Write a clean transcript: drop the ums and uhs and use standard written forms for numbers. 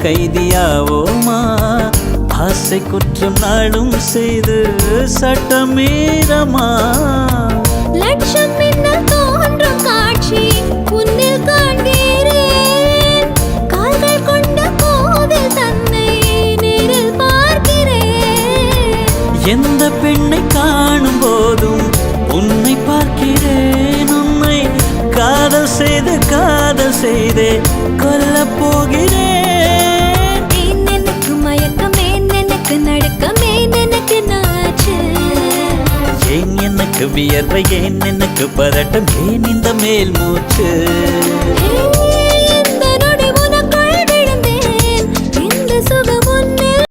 கைதியாவோமா? ஆசை குற்றம் நாளும் செய்து சட்டமீறமா? லட்சம் மின்னல் தோன்றும் காட்சி உன்னில் காண்கிறேன். கால்கள் கொண்ட கோவில் தன்னை நேரில் பார்க்கிறேன். எந்த பெண்ணை காணும் போதும் உன்னை பார்க்கிறேன். உன்னை காதல் செய்தே கொல்லப் போகிறேன். ஏன் எனக்கு மயக்கம், ஏன் எனக்கு நடுக்கம், ஏன் எனக்கு நாச்சு? ஏன் எனக்கு வியர்வை, ஏன் எனக்கு பதட்டம், ஏன் இந்த மேல் மூச்சு?